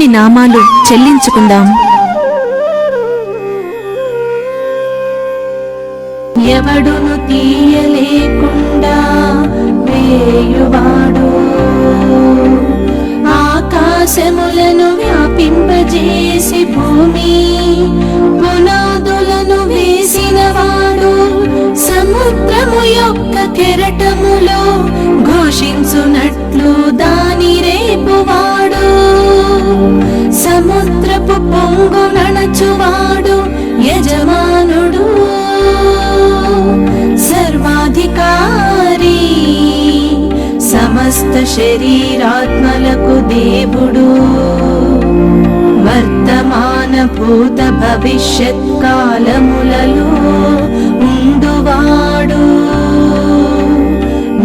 దేవుని నామాలు చెల్లించుకుందాం. ఎవడును తీయలేకుండా వేయువాడు, ఆకాశములను వ్యాపింపజేసి భూమి పునాదులను వేసినవాడు, సముద్రము యొక్క కెరటములో ఘోషించునట్లు దాని రేపువాడు, సముద్రపు పొంగు నడచువాడు యజమానుడు, సర్వాధికారి, సమస్త శరీరాత్మలకు దేవుడు, వర్తమాన భూత భవిష్యత్ కాలములలో ఉండువాడు,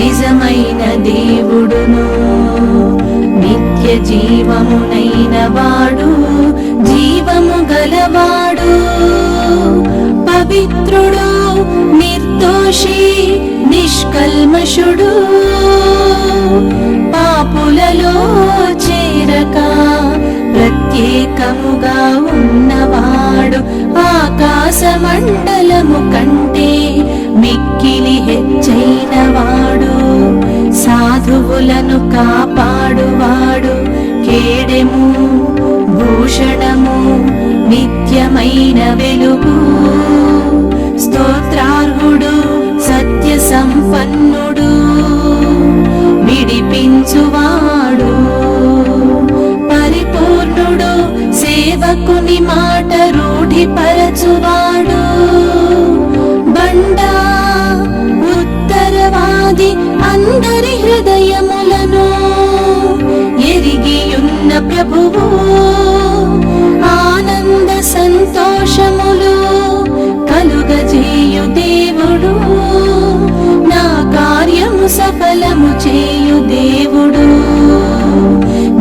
నిజమైన దేవుడును నిత్య జీవమునైన వాడు, జీవము గలవాడు, పవిత్రుడు, నిర్దోషి, నిష్కల్మషుడు, పాపులలో చేరక ప్రత్యేకముగా ఉన్నవాడు, ఆకాశ మండలము కంటే మిక్కిలి హెచ్చైనవాడు, సాధువులను కాపాడువాడు, కేడెము, భూషణము, నిత్యమైన వెలుగు, స్తోత్రార్హుడు, సత్య సంపన్నుడు, విడిపించువాడు, పరిపూర్ణుడు, సేవకుని మాట రూఢిపరచువాడు, బండ ఉత్తరవాది, అందరి హృదయములను ఎరిగియున్న ప్రభువు, ఆనంద సంతోషములు కలుగజేయు దేవుడు, నా కార్యము సఫలము చేయు దేవుడు,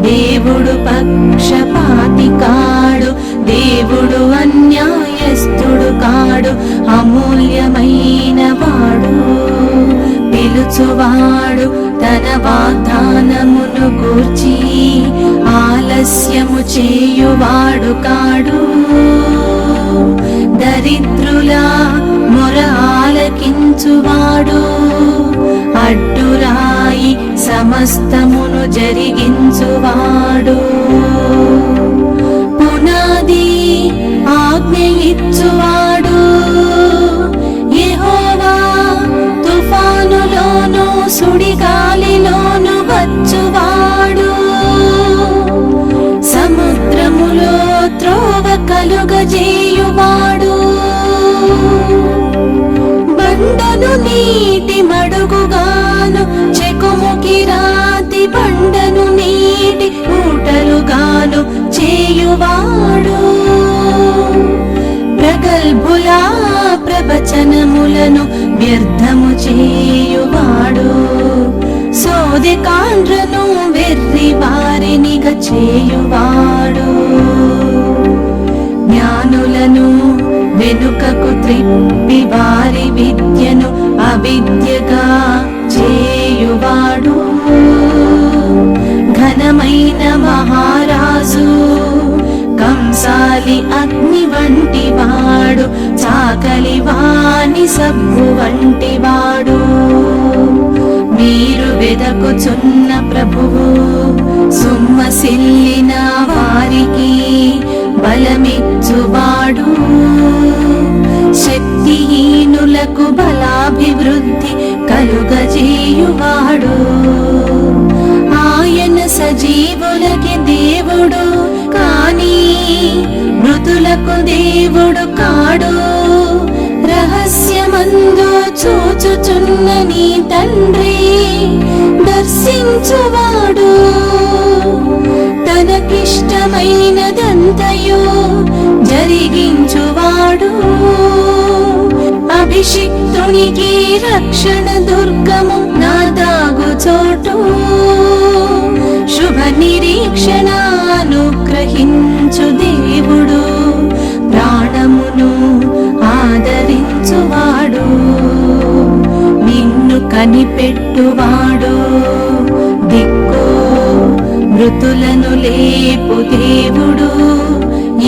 దేవుడు పక్షపాతి కాడు, దేవుడు అన్యాయస్థుడు కాడు, అమూల్యమైన వాడు, పిలుచువాడు తన వాగ్దానమును గూర్చి ఆలస్యము చేయువాడు కాడు, దరిద్రుల మొర ఆలకించువాడు, అడ్డురాయి సమస్తమును జరిగించువాడు, పునాది ఆజ్ఞ ఇచ్చువాడు, యెహోవా తుఫానులోను సుడిగాలిలోను వచ్చువాడు, సముద్రములో త్రోవ కలుగజేయువాడు, బండను నీటి మడుగుగాను, చెకుముకి రాతి బండను నీటి ఊటలుగాను చేయువాడు, ప్రగల్భుల ప్రవచనములను వ్యర్థము చేయువాడు, సోదెకాండ్రను వెర్రి వారినిగా చేయువాడు, జ్ఞానులను వెనుకకు త్రిప్పి వారి విద్యను అవిద్యగా చేయువాడు, ఘనమైన మహారాజు, కంసాలి అగ్ని వంటి వాడు, చాకలి వాని సబ్బు వంటి వాడు, మీరు వెదకుచున్న ప్రభువు సొమ్మసిల్లిన వారికి బలమిచ్చువాడు, శక్తిహీనులకు బలాభివృద్ధి కలుగజేయువాడు, ఆయన సజీవులకి దేవుడు కానీ మృతులకు దేవుడు కాడు, రహస్యమందు చూచుచున్న నీ తండ్రి దర్శించువాడు, తనకిష్టమైనదంతయు జరిగించువాడు, అభిషిక్తునికి రక్షణ దుర్గము, నా దాగు చోటు, శుభ నిరీక్షణ అనుగ్రహించు దేవుడు, ప్రాణమును ఆదరించువాడు, నిన్ను కనిపెట్టువాడు, దిక్కు మృతులను లేపు దేవుడు,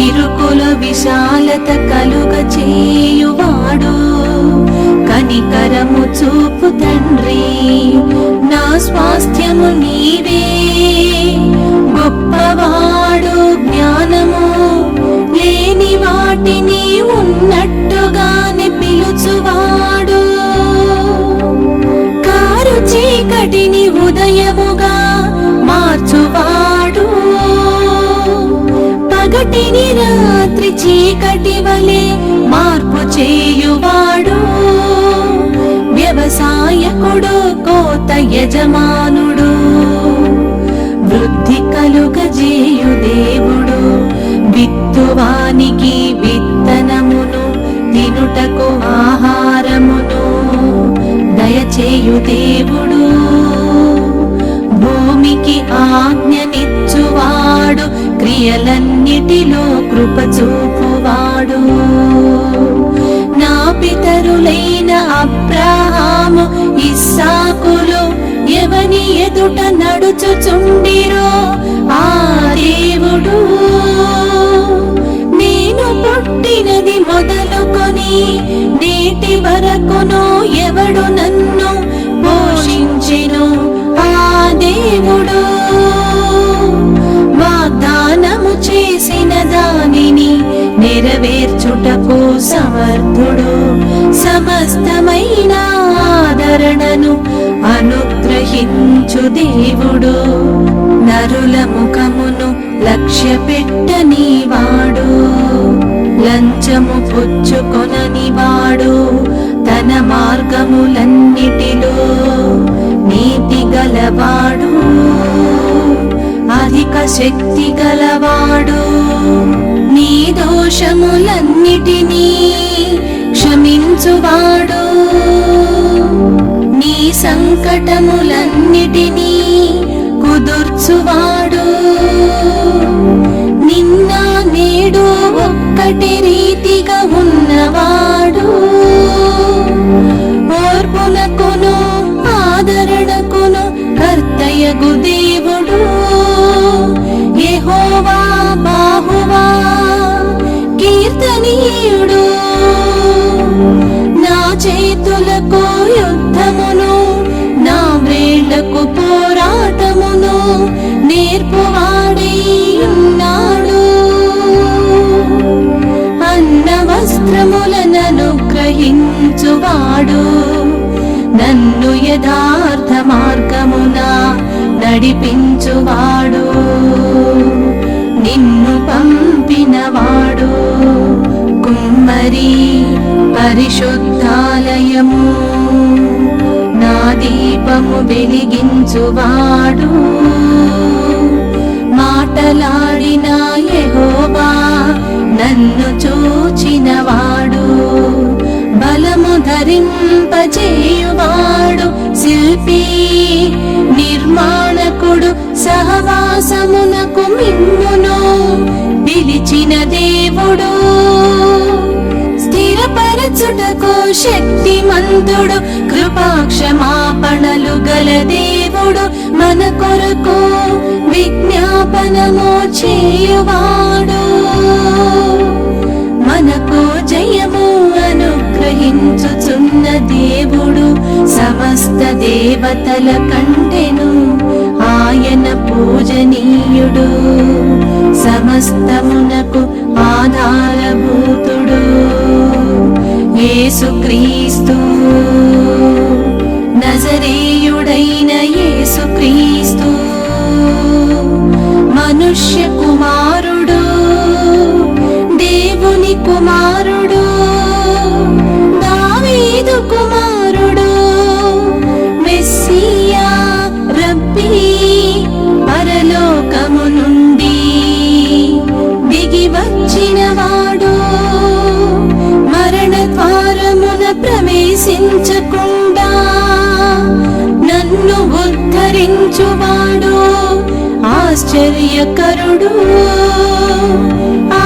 ఇరుకుల విశాలత కలుగ చేయువాడు. కనికరము చూపు తండ్రి, నా స్వాస్థ్యము నీవే. గొప్పవాడు జ్ఞానము లేని వాటిని ఉన్నట్టుగానే పిలుచువాడు. కారు చీకటిని ఉదయముగా మార్చువాడు, పగటిని రాత్రి చీకటి వలె మార్పు చేయువాడు. వ్యవసాయకుడు కోత యజమానుడు, వృద్ధి కలుగజేయు దేవుడు. విత్తువానికి విత్తనమును, తినుటకు ఆహారమును దయచేయు దేవుడు. భూమికి ఆజ్ఞనిచ్చువాడు, క్రియలన్నిటిలో కృప చూపువాడు. నా పితరులైన అబ్రాహాము, ఇస్సాకులు ఎవని ఎదుట నడుచుచుండిరో ఆ దేవుడు. నేను పుట్టినది మొదలుకొని నేటి వరకును ఎవడు నన్ను పోషించెను ఆ దేవుడు. వాగ్దానము చేసిన దానిని నెరవేర్చుటకు సమర్థుడు. సమస్తమైన ఆదరణను అనుగ్రహించు దేవుడు. నరుల ముఖమును లక్ష్య పెట్టనివాడు, లంచము పుచ్చుకొననివాడు. తన మార్గములన్నిటిలో నీతి గలవాడు, అధిక శక్తి గలవాడు. నీ దోషములన్నిటినీ క్షమించువాడు, నీ సంకటములన్నిటినీ కుదుర్చువాడు. నిన్న నేడు ఒక్కటి రీతిగా ఉన్నవాడు, ఓర్పునకును ఆదరణకును కర్తయగు దేవుడు. యెహోవా బాహువా కీర్తనీయుడు, నా చేతులకు యుద్ధమును, నా వేళ్లకు పోరాటమును నేర్పువాడై ఉన్నాడు. అన్న వస్త్రములను అనుగ్రహించువాడు, నన్ను యథార్థ మార్గమున నడిపించువాడు. నిన్ను పంపినవాడు, కుమ్మరి పరిశుద్ధాలయము, నా దీపము వెలిగించువాడు. మాటలాడిన యెహోవా నన్ను చూచినవాడు, బలము ధరింపజేయువాడు. శిల్పి నిర్మాణకుడు, సహవాసమునకు మిమ్మును పిలిచిన దేవుడు. స్థిరపరచుటకు శక్తిమంతుడు, కృపాక్షమాపణలు గల దేవుడు. మన కొరకు విజ్ఞాపనము చేయువాడు, మనకు జయము అనుగ్రహించుచున్న దేవుడు. సమస్త దేవతల కంటెను ఆయన పూజనీయుడు, సమస్తమునకు ఆధారభూతుడు. యేసుక్రీస్తు, నజరేయుడైన యేసుక్రీస్తు, మనుష్య కుమారుడు, దేవుని కుమారుడు, దావీదు కుమారుడు, మెస్సియా, రబ్బీ, పరలోకము నుండి దిగి వచ్చినవాడు. మరణ ద్వారమున ప్రవేశించకుండా నన్ను ఉద్ధరించువాడు. ఆశ్చర్యకరుడు,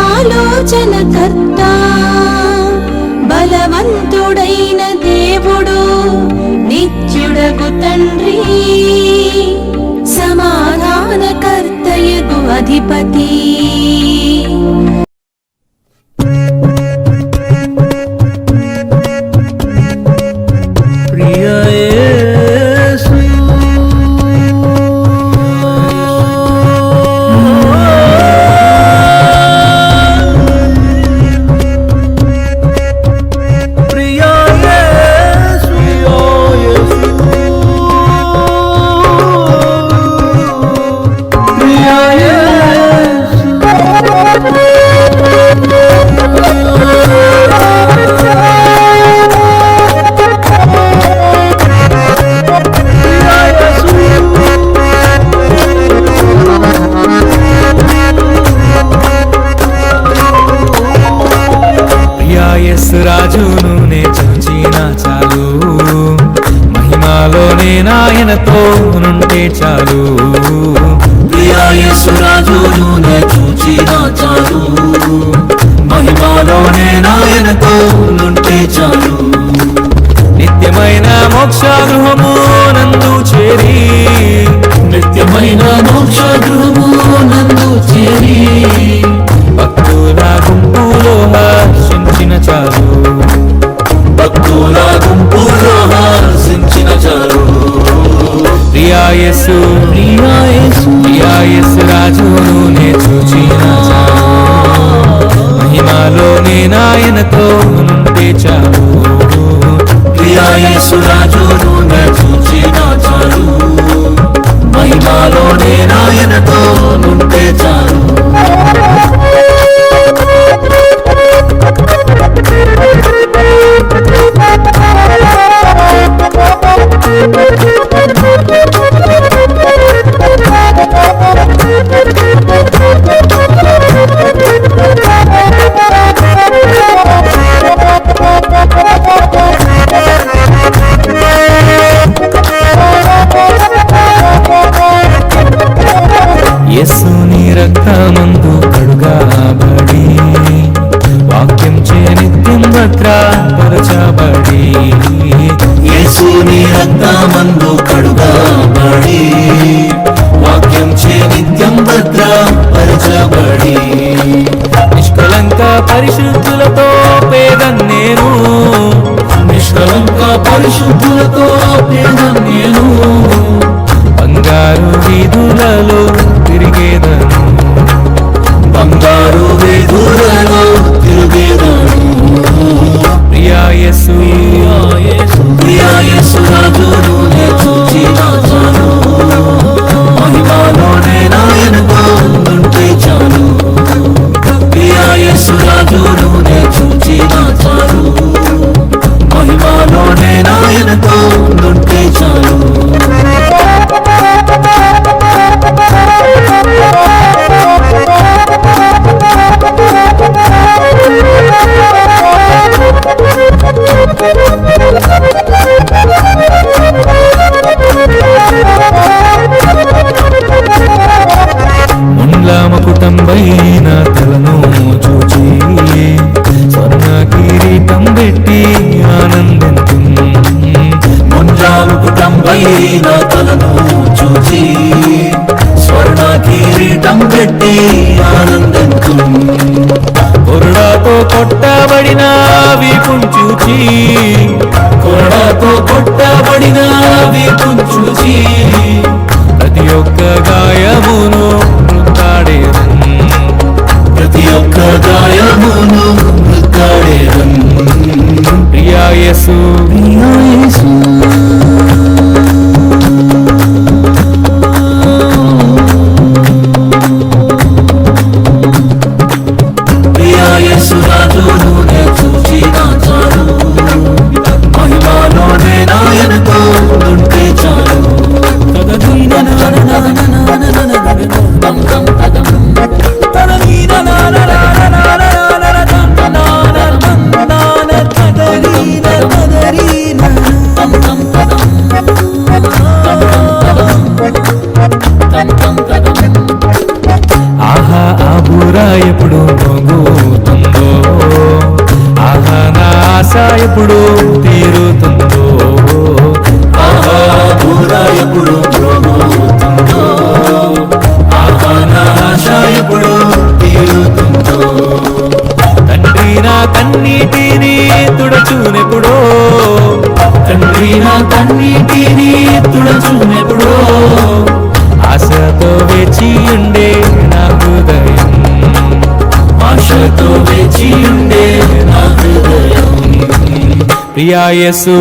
ఆలోచనకర్త, బలవంతుడైన దేవుడు, నిత్యుడగు తండ్రి, సమాధానకర్త, అధిపతి. రాజును నే చూచిన చాలు, మహిమాలోనే నాయనతో నుంటే చాలు. ప్రియా యేసు రాజును నే చూచిన చాలు, మహిమాలోనే నాయనతో నుంటే చాలు. నిత్యమైన మోక్షగృహము నందు చేరి, నిత్యమైన మోక్షగృహము నందు చేరి, భక్తుల గుంపులో హర్షించిన చాలు, భక్తుల గుంపులో హర్షించిన చాలు. ప్రియా యేసు రాజును నే చూచిన చాలు, మహిమాలోనే నాయనతో నుంటే చాలు. ప్రియా యేసు రాజును నే చూచిన చాలు, మహిమాలోనే నాయనతో నుంటే చాలు. యేసుని రక్తమందు కడుగబడి, వాక్యం చే నిత్యం భద్రపరచబడి, యేసుని రక్తమందు కడుగబడి, వాక్యం చే నిత్యం భద్రపరచబడి, నిష్కలంక పరిశుద్ధులతో పేదన్ నేను, నిష్కలంక పరిశుద్ధులతో పేదన్ నేను, బంగారు వీధులలో తిరిగేదను, బంగారు వీధులలో తిరిగేదను. ప్రియా యేసు రాజును నే చూచిన చాలు, మహిమాలోనే నాయనతో నుంటే చాలు. ప్రియా యేసు రాజును నే చూచిన చాలు, మహిమాలోనే నాయనతో నుంటే చాలు. ముకుటంబైన తలను చూచి, స్వర్ణ కిరీటం పెట్టి ఆనందింతు. ముకుటంబైన తలను చూచి, స్వర్ణ కిరీటం పెట్టి ఆనందింతు. కొరడాతో కొట్టబడిన వీపును చూచి, కొరడాతో కొట్టబడిన వీపును చూచి, ప్రతి ఒక్క గాయమును మృతాడేదన్, ప్రతి ఒక్క గాయమును మృతాడేదన్. ప్రియా యేసు ప్రియా యేసు రాజును నే చూచిన చాలు, మహిమాలోనే నాయనతో నుంటే చాలు. ఆహా ఆ బూరా ఎప్పుడు మోగుతుందో, ఆహా నా ఆశ ఎప్పుడు తీరుతుందో, ఆహా బూరా ఎప్పుడు మోగుతుందో, ఆహా నా ఆశ కన్నీటిని తుడచునెప్పుడో, తండ్రి నా కన్నీటిని తుడచునెప్పుడో, ఆశతో వేచి ఉండే నా హృదయం, ఆశతో వేచి ఉండే నా హృదయం. ప్రియా యేసు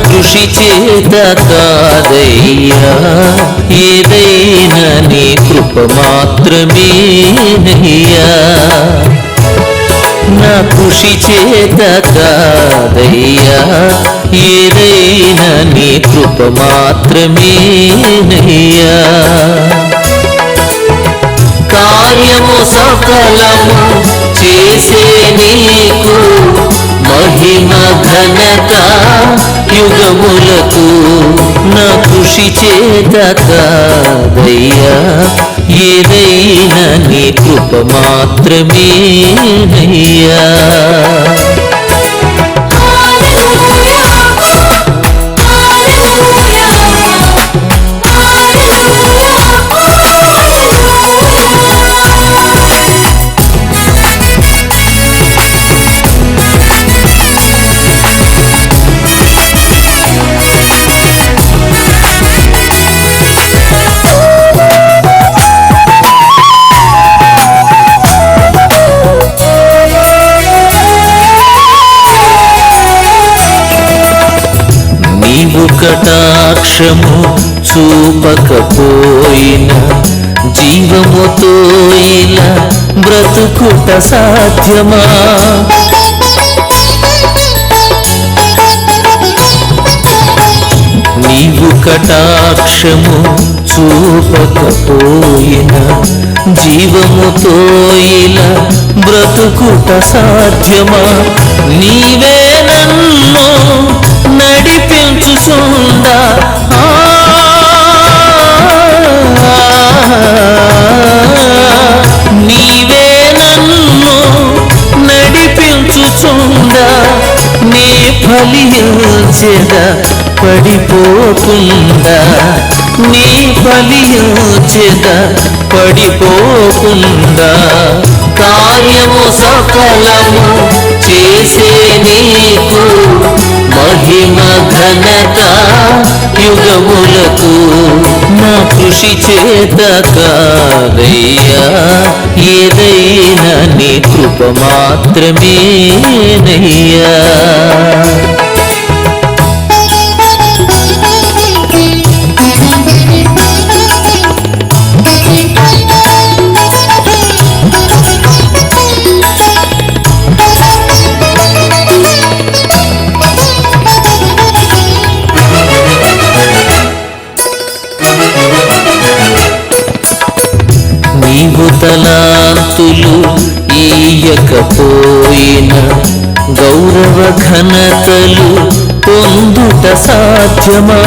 కృషి చేత కాదయ్యా, ఏదైనా నీ కృప మాత్రమేనయ్యా. నా కృషి చేత కాదయ్యా, ఏదైనా నీ కృప మాత్రమేనయ్యా. కార్యము సఫలము చేసే నీకు మహిమ ఘనత యుగములకు. నా కృషి చేత కాదయ్యా, ఏదైనా నీ కృప మాత్రమేనయ్యా. నీవు కటాక్షము చూపకపోయినా జీవముతో ఇలా బ్రతుకుట సాధ్యమా? నీవు కటాక్షము చూపకపోయినా జీవముతో ఇలా బ్రతుకుట సాధ్యమా? నీవే నన్ను నడిపించుచుండా, నీవే నన్ను నడిపించుచుండా, నీ ఫలించెద పడిపోకుండా, నీ ఫలించెద పడిపోకుండా. కార్యము సఫలము చేసే నీకు మహిమ ఘనత యుగములకు. నా కృషి చేత కాదయ్యా, ఏదైనా నీ కృప మాత్రమేనయ్యా. నీవు తలాంతులు ఈయకపోయినా గౌరవ ఘనతలు పొందుట సాధ్యమా?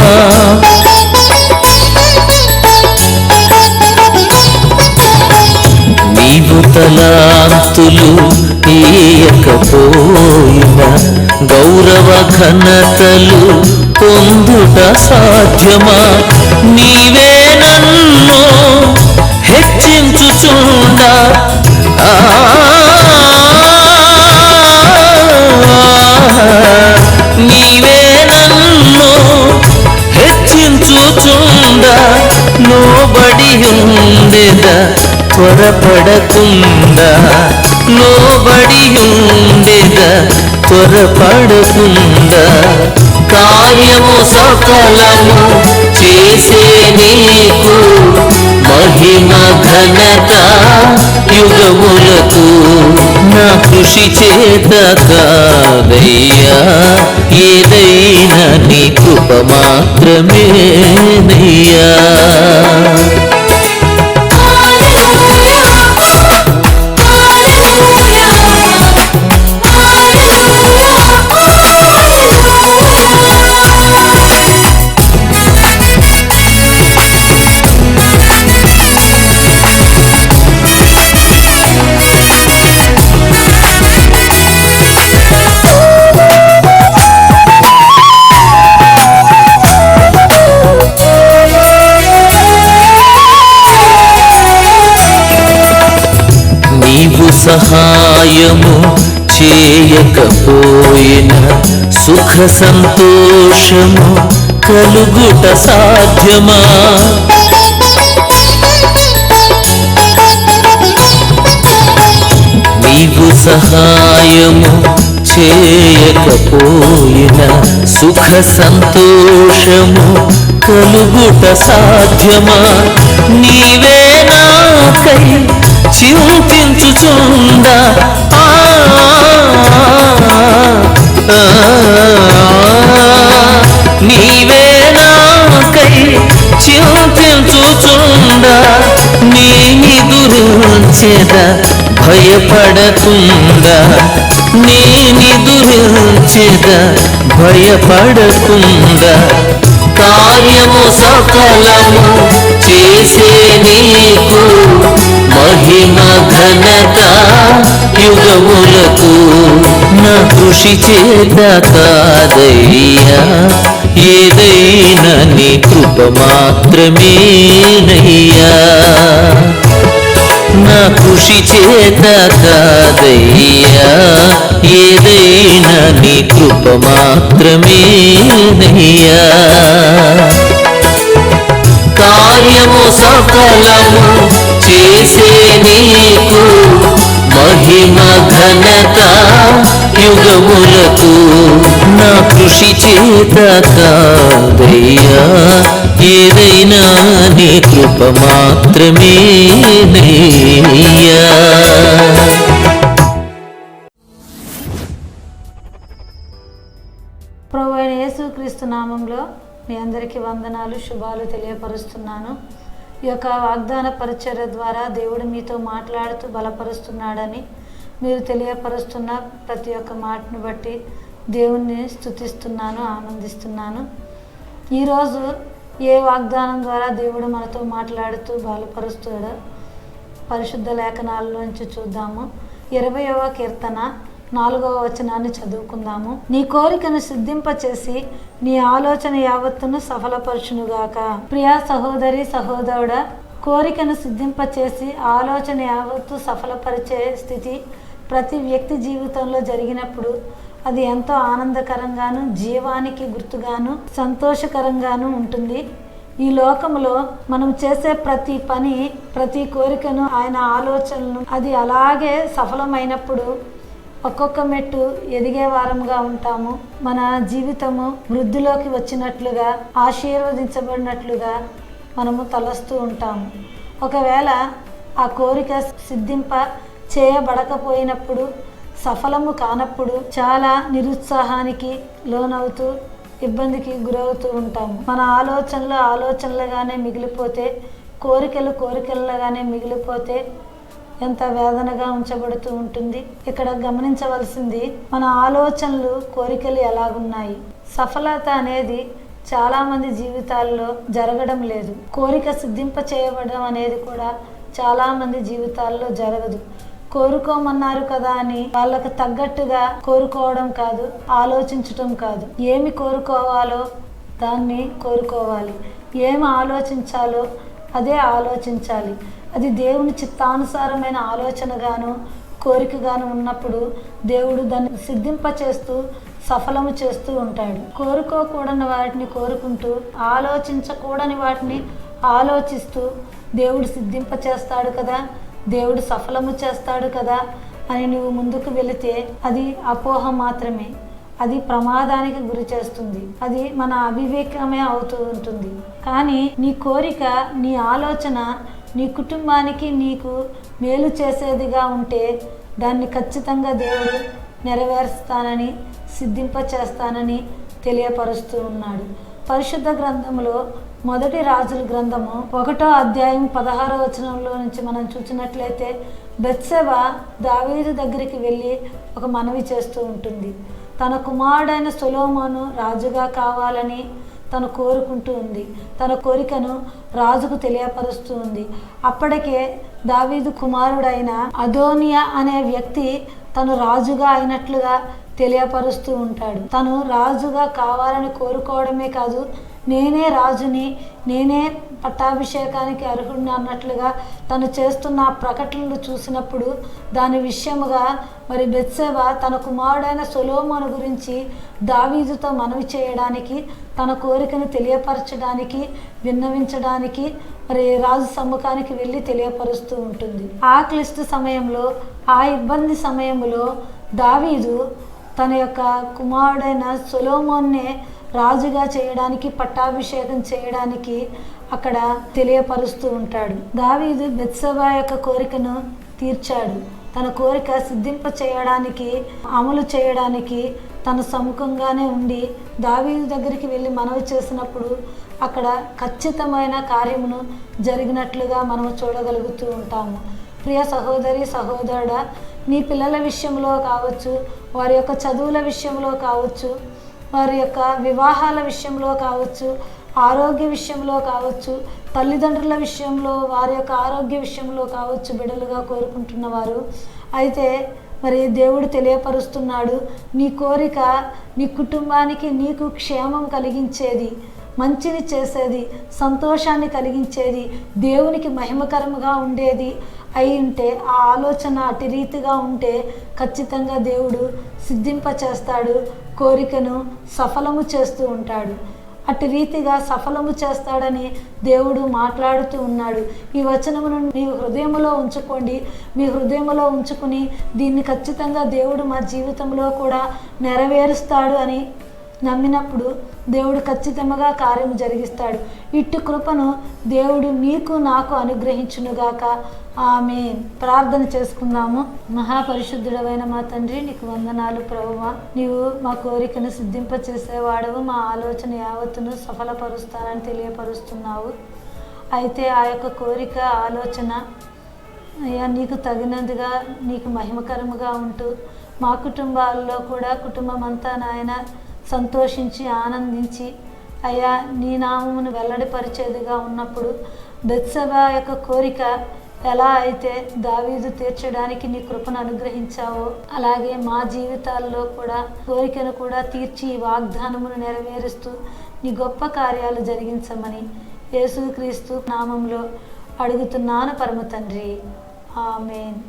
నీవు తలాంతులు ఈయకపోయినా గౌరవ ఘనతలు పొందుట సాధ్యమా? నీవే నన్ను హెచ్చించుచుండా, నీవే నన్ను హెచ్చించుచుండా, లోబడి ఉండెదా త్వరపడకుండా, లోబడి ఉండెదా త్వరపడకుండా. కార్యము సఫలము చేసే నీకు మహిమ ఘనత యుగములకు నా కృషి చేత కాదయ్యా, ఏదైనా నీ కృప మాత్రమేనయ్యా. నీవు సహాయము చేయకపోయిన సుఖ సంతోషము కలుగుట సాధ్యమా? నీవు సహాయము చేయకపోయిన సుఖ సంతోషము కలుగుట సాధ్యమా? నీవే నాకై చింతించుచుండా నీవే నాకై చింతించుచుండా నేనిదురుంచెదా భయపడకుండా, నేనిదురుంచెదా భయపడకుండా, కార్యము సఫలము చేసే నీకు మహిమ ఘనత యుగములకు నా కృషి చేత కాదయ్యా, ఏదైనా నీ కృప మాత్రమేనయ్యా. నా కృషి చేత కాదయ్యా, ఏదైనా నీ కృప మాత్రమేనయ్యా. కార్యము సఫలము చేసే నీకు మహిమ ఘనత యుగములకు నా కృషి చేత కాదయ్యా, ఏదైనా నీ కృప మాత్రమేనయ్యా. ప్రభువైన యేసుక్రీస్తు నామంలో మీ అందరికీ వందనాలు, శుభాలు తెలియపరుస్తున్నాను. ఈ యొక్క వాగ్దాన పరిచర్య ద్వారా దేవుడు మీతో మాట్లాడుతూ బలపరుస్తున్నాడని మీరు తెలియపరుస్తున్న ప్రతి ఒక్క మాటను బట్టి దేవుణ్ణి స్తుతిస్తున్నాను, ఆనందిస్తున్నాను. ఈరోజు ఏ వాగ్దానం ద్వారా దేవుడు మనతో మాట్లాడుతూ బలపరుస్తాడో పరిశుద్ధ లేఖనాల్లోంచి చూద్దాము. 20వ కీర్తన 4వ వచనాన్ని చదువుకుందాము. నీ కోరికను సిద్ధింపచేసి నీ ఆలోచన యావత్తును సఫలపరచునుగాక. ప్రియా సహోదరి సహోదరుడా, కోరికను సిద్ధింపచేసి ఆలోచన యావత్తు సఫలపరిచే స్థితి ప్రతి వ్యక్తి జీవితంలో జరిగినప్పుడు అది ఎంతో ఆనందకరంగాను, జీవానికి గుర్తుగాను, సంతోషకరంగాను ఉంటుంది. ఈ లోకంలో మనం చేసే ప్రతి పని, ప్రతి కోరికను, ఆయన ఆలోచనలను అది అలాగే సఫలమైనప్పుడు ఒక్కొక్క మెట్టు ఎదిగే వారంగా ఉంటాము. మన జీవితము వృద్ధిలోకి వచ్చినట్లుగా, ఆశీర్వదించబడినట్లుగా మనము తలస్తూ ఉంటాము. ఒకవేళ ఆ కోరిక సిద్ధింప చేయబడకపోయినప్పుడు, సఫలము కానప్పుడు చాలా నిరుత్సాహానికి లోనవుతూ ఇబ్బందికి గురవుతూ ఉంటాము. మన ఆలోచనలుగానే మిగిలిపోతే, కోరికలు కోరికలుగానే మిగిలిపోతే ఎంత వేదనగా ఉంచబడుతూ ఉంటుంది. ఇక్కడ గమనించవలసింది మన ఆలోచనలు, కోరికలు ఎలాగున్నాయి. సఫలత అనేది చాలామంది జీవితాల్లో జరగడం లేదు. కోరిక సిద్ధింప చేయబడడం అనేది కూడా చాలామంది జీవితాల్లో జరగదు. కోరుకోమన్నారు కదా అని వాళ్ళకు తగ్గట్టుగా కోరుకోవడం కాదు, ఆలోచించటం కాదు. ఏమి కోరుకోవాలో దాన్ని కోరుకోవాలి, ఏమి ఆలోచించాలో అదే ఆలోచించాలి. అది దేవుని చిత్తానుసారమైన ఆలోచనగాను, కోరికగాను ఉన్నప్పుడు దేవుడు దాన్ని సిద్ధింపచేస్తూ సఫలము చేస్తూ ఉంటాడు. కోరుకోకూడని వాటిని కోరుకుంటూ, ఆలోచించకూడని వాటిని ఆలోచిస్తూ దేవుడు సిద్ధింపచేస్తాడు కదా, దేవుడు సఫలము చేస్తాడు కదా అని నువ్వు ముందుకు వెళితే అది అపోహ మాత్రమే. అది ప్రమాదానికి గురి చేస్తుంది. అది మన అవివేకమే అవుతూ ఉంటుంది. కానీ నీ కోరిక, నీ ఆలోచన నీ కుటుంబానికి నీకు మేలు చేసేదిగా ఉంటే దాన్ని ఖచ్చితంగా దేవుడు నెరవేరుస్తానని, సిద్ధింప చేస్తానని తెలియపరుస్తూ ఉన్నాడు. పరిశుద్ధ గ్రంథంలో మొదటి రాజుల గ్రంథము 1వ అధ్యాయం 16వ వచనంలో నుంచి మనం చూసినట్లయితే బెత్షెబ దావీదు దగ్గరికి వెళ్ళి ఒక మనవి చేస్తూ ఉంటుంది. తన కుమారుడైన సొలొమోను రాజుగా కావాలని తను కోరుకుంటూ ఉంది. తన కోరికను రాజుకు తెలియపరుస్తూ ఉంది. అప్పటికే దావీదు కుమారుడైన అదోనియా అనే వ్యక్తి తను రాజుగా అయినట్లుగా తెలియపరుస్తూ ఉంటాడు. తను రాజుగా కావాలని కోరుకోవడమే కాదు, నేనే రాజుని, నేనే పట్టాభిషేకానికి అర్హుడిని అన్నట్లుగా తను చేస్తున్న ప్రకటనలు చూసినప్పుడు దాని విషయముగా మరి బెత్షెబ తన కుమారుడైన సొలొమోను గురించి దావీదుతో మనవి చేయడానికి, తన కోరికను తెలియపరచడానికి, విన్నవించడానికి మరి రాజు సమ్ముఖానికి వెళ్ళి తెలియపరుస్తూ ఉంటుంది. ఆ క్లిష్ట సమయంలో, ఆ ఇబ్బంది సమయంలో దావీదు తన యొక్క కుమారుడైన సొలొమోన్నే రాజుగా చేయడానికి, పట్టాభిషేకం చేయడానికి అక్కడ తెలియపరుస్తూ ఉంటాడు. దావీదు బెత్షెబ యొక్క కోరికను తీర్చాడు. తన కోరిక సిద్ధింప చేయడానికి, అమలు చేయడానికి తన సముఖంగానే ఉండి దావీదు దగ్గరికి వెళ్ళి మనవి చేసినప్పుడు అక్కడ ఖచ్చితమైన కార్యమును జరిగినట్లుగా మనము చూడగలుగుతూ ఉంటాము. ప్రియ సహోదరి, సహోదరుడా, నీ పిల్లల విషయంలో కావచ్చు, వారి యొక్క చదువుల విషయంలో కావచ్చు, వారి యొక్క వివాహాల విషయంలో కావచ్చు, ఆరోగ్య విషయంలో కావచ్చు, తల్లిదండ్రుల విషయంలో, వారి యొక్క ఆరోగ్య విషయంలో కావచ్చు, బిడ్డలుగా కోరుకుంటున్నవారు అయితే మరి దేవుడు తెలియపరుస్తున్నాడు, నీ కోరిక నీ కుటుంబానికి నీకు క్షేమం కలిగించేది, మంచిని చేసేది, సంతోషాన్ని కలిగించేది, దేవునికి మహిమకరముగా ఉండేది అయి ఉంటే, ఆ ఆలోచన అటు రీతిగా ఉంటే ఖచ్చితంగా దేవుడు సిద్ధింప చేస్తాడు, కోరికను సఫలము చేస్తూ ఉంటాడు. అటు రీతిగా సఫలము చేస్తాడని దేవుడు మాట్లాడుతూ ఉన్నాడు. ఈ వచనమును మీ హృదయంలో ఉంచుకోండి. మీ హృదయంలో ఉంచుకుని దీన్ని ఖచ్చితంగా దేవుడు మా జీవితంలో కూడా నెరవేరుస్తాడు అని నమ్మినప్పుడు దేవుడు ఖచ్చితంగా కార్యం జరిగిస్తాడు. ఇట్టి కృపను దేవుడు మీకు నాకు అనుగ్రహించునుగాక. ఆమేన్. ప్రార్థన చేసుకుందాము. మహాపరిశుద్ధుడవైన మా తండ్రి, నీకు వందనాలు ప్రభువా. నీవు మా కోరికను సిద్ధింప చేసేవాడవు, మా ఆలోచన యావత్తును సఫలపరుస్తానని తెలియపరుస్తున్నావు. అయితే ఆ యొక్క కోరిక, ఆలోచన అయ్యా నీకు తగినందుగా, నీకు మహిమకరముగా ఉంటూ మా కుటుంబాల్లో కూడా కుటుంబం అంతా నాయన సంతోషించి ఆనందించి అయ్యా నీ నామమును వెల్లడిపరిచేదిగా ఉన్నప్పుడు బెత్షెబ యొక్క కోరిక ఎలా అయితే దావీదు తీర్చడానికి నీ కృపను అనుగ్రహించావో అలాగే మా జీవితాల్లో కూడా కోరికను కూడా తీర్చి వాగ్దానమును నెరవేరుస్తూ నీ గొప్ప కార్యాలు జరిగించమని యేసుక్రీస్తు నామంలో అడుగుతున్నాను పరమ తండ్రి. ఆమేన్.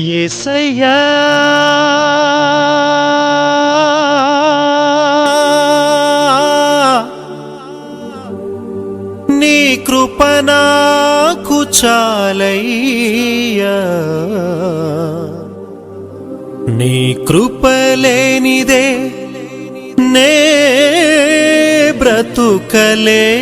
యేసయ్యా నీ కృప నాకు చాలయ్యా, నీ కృప లేనిదే నే బ్రతుకలేనయా.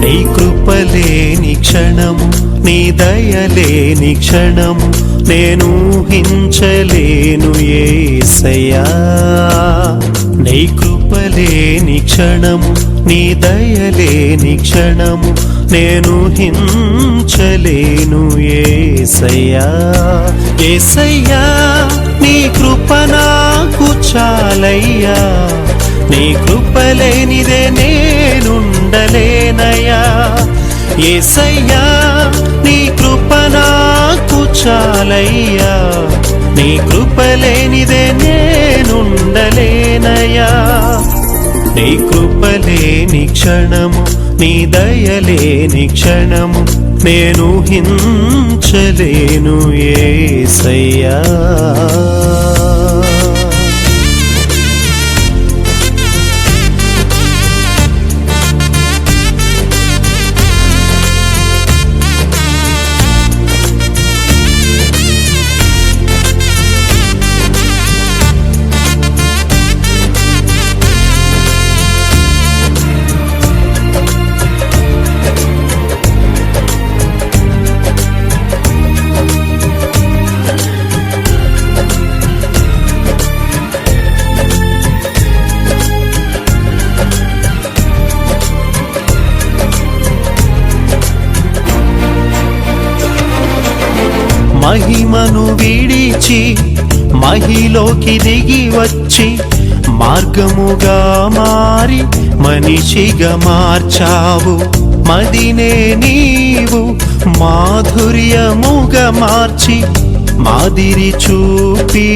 నీ కృపలేని క్షణము, నీ దయలేని క్షణము నేను ఊహించలేను యేసయ్యా. నీ కృపలేని క్షణము, నీ దయలేని క్షణము నేను ఊహించలేను యేసయ్యా. యేసయ్యా నీ కృప నాకు చాలయ్యా, నీ కృప లేనిదే నేనుండలేనయా. యేసయ్యా నీ కృప నాకు చాలయ్యా, నీ కృప లేనిదే నేనుండలేనయా. నీ కృప లేని క్షణము, నీ దయలేని క్షణము నేను ఊహించలేను యేసయ్యా. మహిమను విడిచి మహిలోకి దిగి వచ్చి మార్గముగా మారి మనిషిగా మార్చావు. మదినే నీవు మాధుర్యముగా మార్చి మాదిరి చూపి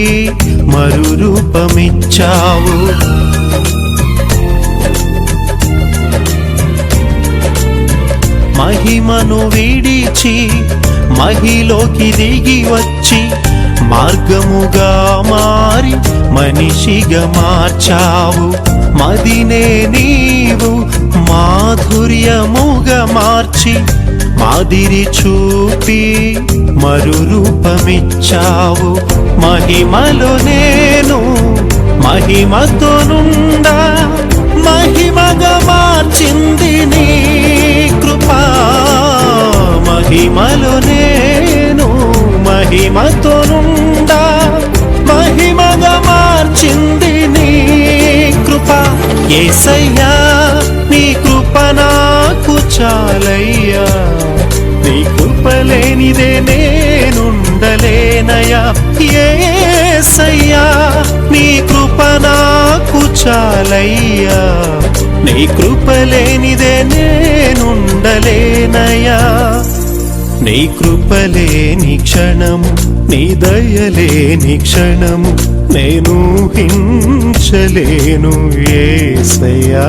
మరు రూపమిచ్చావు. మహిమను విడిచి మహిలోకి దిగి వచ్చి మార్గముగా మారి మనిషిగా మార్చావు. మదినే నీవు మాధుర్యముగా మార్చి మాదిరి చూపి మరు రూపమిచ్చావు. మహిమలో నేను మహిమతో నుండా మహిమగా మార్చింది నీ కృపా. మహిమలో నేను మహిమతో నుండా మహిమగా మార్చింది నీ కృప. యేసయ్యా నీ కృప నాకు చాలయ్యా, నీ కృప లేనిదే నేనుండలేనయా. యేసయ్యా నీ కృప నాకు చాలయ్యా, నీ కృప లేనిదే నేనుండలేనయా. నీ కృప లేని క్షణము, నీ దయలేని క్షణము నేను ఊహించలేను యేసయ్యా.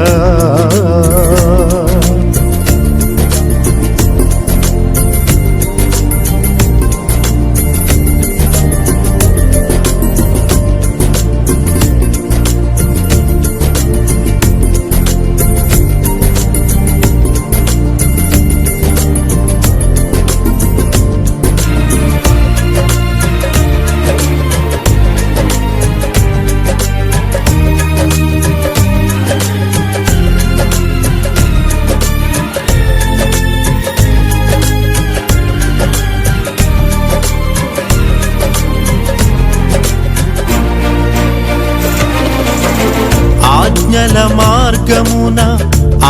ఆజ్ఞల మార్గమున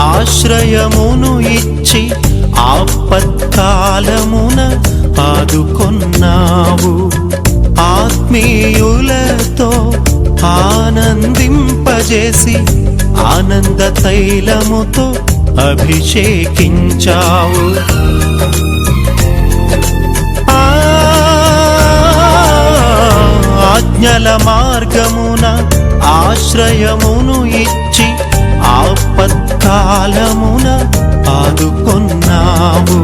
ఆశ్రయమును ఇచ్చి ఆపత్కాలమున ఆదుకొన్నావు. ఆత్మీయులతో ఆనందింపజేసి ఆనంద తైలముతో అభిషేకించావు. ఆజ్ఞల మార్గమున ఆశ్రయమును ఇచ్చి ఆపత్కాలమున ఆదుకొన్నావు.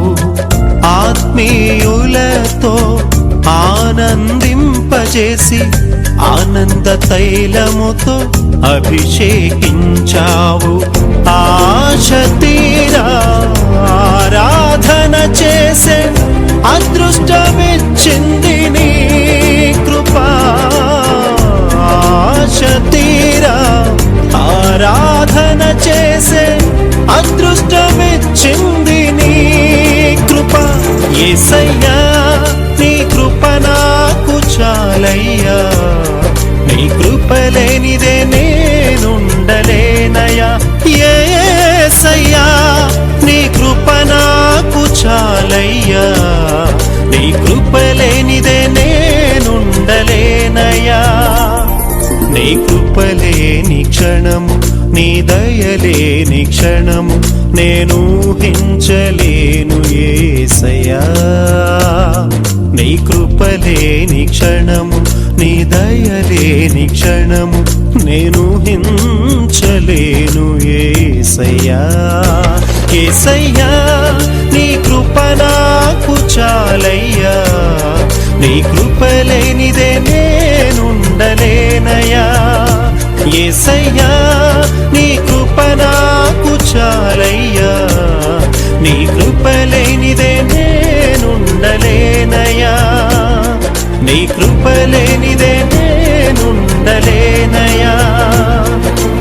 ఆత్మీయులతో ఆనందింపజేసి ఆనంద తైలముతో అభిషేకించావు. ఆశ తీరా ఆరాధన చేసే అదృష్టమిచ్చింది నీ కృపా. ఆశ తీరా ఆరాధన చేసే అదృష్టమిచ్చింది నీ కృప. యేసయ్యా నీ కృప నాకు చాలయ్యా, నీ కృప లేనిదే నేనుండలేనయ్యా. యేసయ్యా నీ కృప నాకు చాలయ్యా, నీ కృప లేనిదే నేనుండలేనయ్యా. నీ కృప లేని క్షణము, నీ దయలేని క్షణము నేను ఊహించలేను యేసయ్యా. నీ కృప లేని క్షణము, నీ దయలేని క్షణము నేను ఊహించలేను యేసయ్యా. యేసయ్యా నీ కృప నాకు చాలయ్యా, నీ కృప లేనిదే నేనుండలేనయ్యా. యేసయ్యా నీ కృప నాకు చాలయ్యా, నీ కృప లేనిదే నేనుండలేనయ్యా. నీ కృప లేనిదే నేనుండలేనయ్యా.